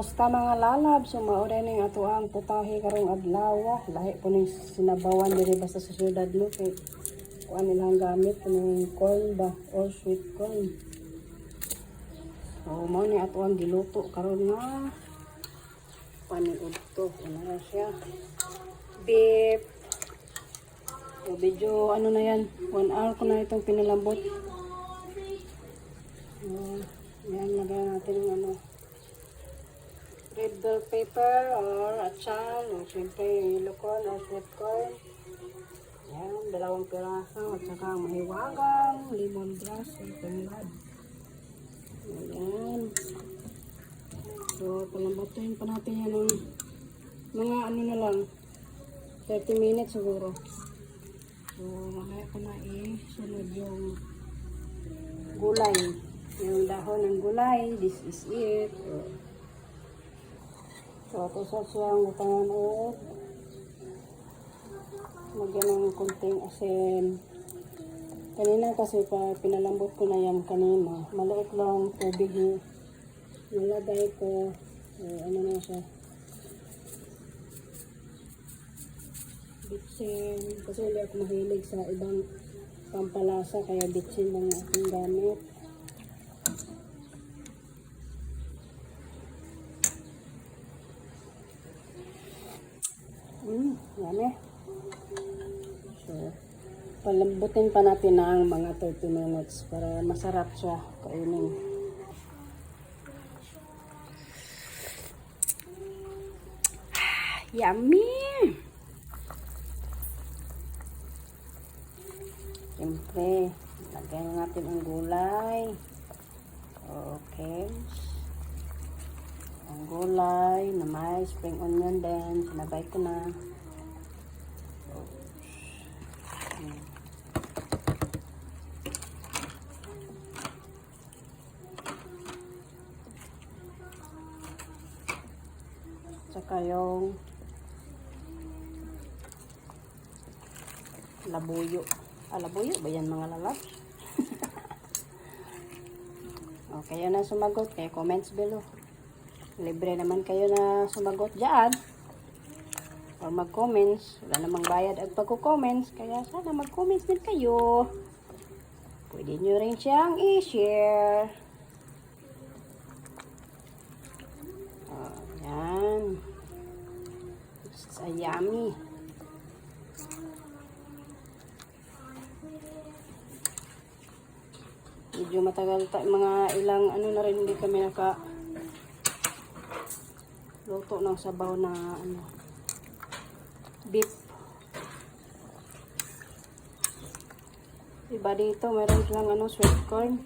Basta mga lalab, so maura ning ato ang putahe karong adlaw. Lahi po ning sinabawan diri basta sa syudad no kay kuan nilang gamit ning corn ba or sweet corn. So mao ni ato ang giluto karon nga paniudto. Ano na siya? Beef. So medyo ano na yan, 1 hour ko na itong pinalambot. Yan, lagyan natin yung ano, red bell pepper or achal o siyempre yellow corn or sweet corn. Yan, 2 piraso at saka mahiwagang lemongrass o tanglad. Ayan. So, palambutin pa natin yan ng mga ano na lang, 30 minutes siguro. So, mamaya ko na sunod yung gulay. Yung dahon ng gulay, this is it. So, ito sa siyang butangan ulit. Lagyan ng kunting asin. Kanina kasi pa pinalambot ko na yan kanina. Maliit lang tubig yung nalagay ko. So, ano na siya. Bitsin. Kasi hindi ako mahilig sa ibang pampalasa. Kaya bitsin lang aking gamit. Yummy. So, palambutin pa natin ng mga 30 minutes para masarap siya kainin. Yummy! Siyempre, lagyan natin ang gulay. Okay. Ang gulay na may spring onion din. Sinabay ko na. Tsaka yung labuyo. Labuyo ba yan mga lalap? Okay, yun na sumagot. Kaya comments below. Libre naman kayo na sumagot dyan. Or mag-comments. Wala namang bayad at pagko-comments. Kaya sana mag-comments din kayo. Pwede nyo rin siyang i-share. Yan. It's a yummy. Medyo matagal mga ilang ano na rin hindi kami luto ng sabaw na ano, beef. Iba dito, meron silang ano, sweet corn.